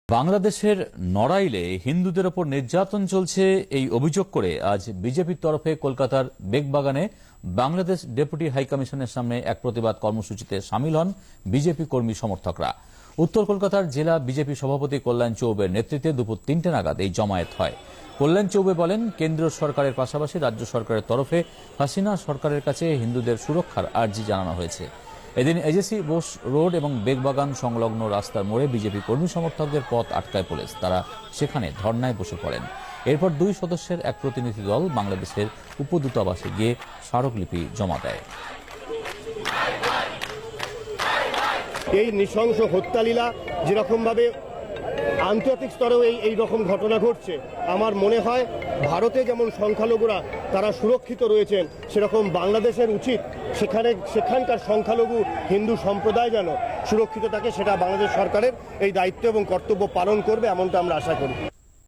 বাংলাদেশের নড়াইলে হিন্দুদের ওপর নির্যাতন চলছে এই অভিযোগ করে আজ বিজেপির তরফে কলকাতার বেগবাগানে বাংলাদেশ ডেপুটি হাইকমিশনের সামনে এক প্রতিবাদ কর্মসূচিতে সামিল হন বিজেপি কর্মী সমর্থকরা। উত্তর কলকাতার জেলা বিজেপি সভাপতি কল্যাণ চৌবের নেতৃত্বে দুপুর ৩টে নাগাদ এই জমায়েত হয়। কল্যাণ চৌবে বলেন, কেন্দ্রীয় সরকারের পাশাপাশি রাজ্য সরকারের তরফে হাসিনা সরকারের কাছে হিন্দুদের সুরক্ষার আর্জি জানানো হয়েছে। এদিন এজেসি বোস রোড এবং বেগবাগান সংলগ্ন রাস্তার মোড়ে বিজেপি কর্মী সমর্থকদের পথ আটকায় পুলিশ। তারা সেখানে ধর্নায় বসে পড়েন। এরপর ২ সদস্যের এক প্রতিনিধি দল বাংলাদেশের উপদূতাবাসে গিয়ে স্মারকলিপি জমা দেয়। এই নৃশংস হত্যালীলা যেরকমভাবে আন্তর্জাতিক স্তরেও এই রকম ঘটনা ঘটছে, আমার মনে হয় ভারতে যেমন সংখ্যালঘুরা তারা সুরক্ষিত রয়েছেন, সেরকম বাংলাদেশের উচিত সেখানকার সংখ্যালঘু হিন্দু সম্প্রদায় যেন সুরক্ষিত থাকে। সেটা বাংলাদেশ সরকারের এই দায়িত্ব এবং কর্তব্য পালন করবে, এমনটা আমরা আশা করি।